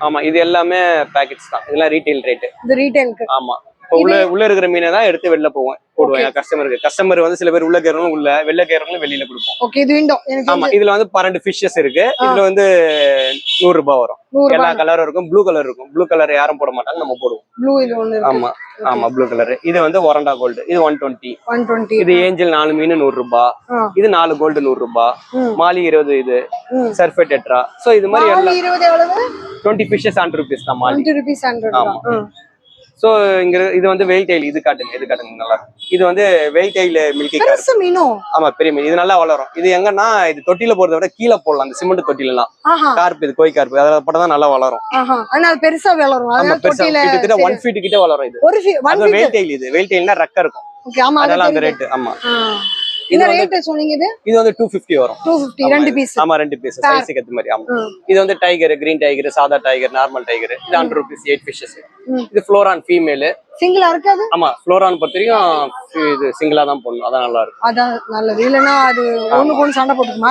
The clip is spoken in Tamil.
ஆமா இது எல்லாமே பாக்கெட்ஸ் தான், இதெல்லாம் ரீட்டைல் ரேட். இது ரீட்டைலுக்கு. ஆமா உள்ள இருக்கிற மீனை தான் எடுத்து வெளில போடுவேன் கஸ்டமர் வந்து சில பேர் உள்ள கேறவங்க உள்ள, வெளில கேறவங்க வெளியில கொடுப்போம். ஓகே இது விண்டோ. ஆமா இதுல வந்து 12 ஃபிஷஸ் இருக்கு. இதுல வந்து 100 ரூபாய் வரும். எல்லா கலரும் இருக்கும். ப்ளூ கலர் இருக்கும். ப்ளூ கலர் யாரும் போட மாட்டாங்க, நம்ம போடுவோம். ப்ளூ இது ஒன்னு இருக்கு. ஆமா ஆமா ப்ளூ கலர். இது வந்து ஒரண்டா கோல்டு, இது 120. இது ஏஞ்சல் 4 மீன் 100 ரூபாய். இது 4 கோல்டு 100 ரூபாய். மாலி 20. இது சர்ஃபே டெட்ரா. சோ இது மாதிரி எல்லாம் 20 எவ்வளவு? 20 ஃபிஷஸ் 100 ரூபீஸ் தான் மாலி. 20 ரூபீஸ் 100. ஆமா. சோ இங்க இது வந்து வெயில் டைல். இது காட்டுங்க நல்லா. இது வந்து வெயில் டைல் மில்கி கார்ப். மீனோ? ஆமா பெரிய மீன். இது நல்லா வளரும். இது எங்கன்னா இது தொட்டில போறத விட கீழே போடலாம். அந்த சிமெண்ட் தொட்டில எல்லாம் கார்ப், இது கோய் கார்ப், அதனால போட்டா நல்லா வளரும். ஆனா பெருசா வளரும். ஆமா பெருசா கிட்டத்தட்ட 1 ஃபீட் கிட்ட வளரும். இது அது வெயில் டைல். இது வெயில் டைல்னா ரெக்க இருக்கும். ஓகே ஆமா அதனால அந்த ரேட். ஆமா இந்த ரேட் சொன்னீங்க. இது வந்து 250 வரும். 250 ரெண்டு பீஸ். ஆமா ரெண்டு பீஸ் சைஸ்க்கு ஏத்த மாதிரி. ஆமா இது வந்து டைகர், கிரீன் டைகர், சாதா டைகர், நார்மல் டைகர். இது 100 ரூபீஸ் 8 ஃபிஷஸ். இது ஃப்ளோரான் ஃபீமேல். சிங்கிளா இருக்காது? ஆமா ஃப்ளோரான் பொறுத்தவரைக்கும் இது சிங்கிளா தான் போடணும். அதான் நல்லா இருக்கும். அதான் நல்லது. இல்லனா அது ஒண்ணுக்கு ஒண்ணு சண்டை போட்டுக்குமா?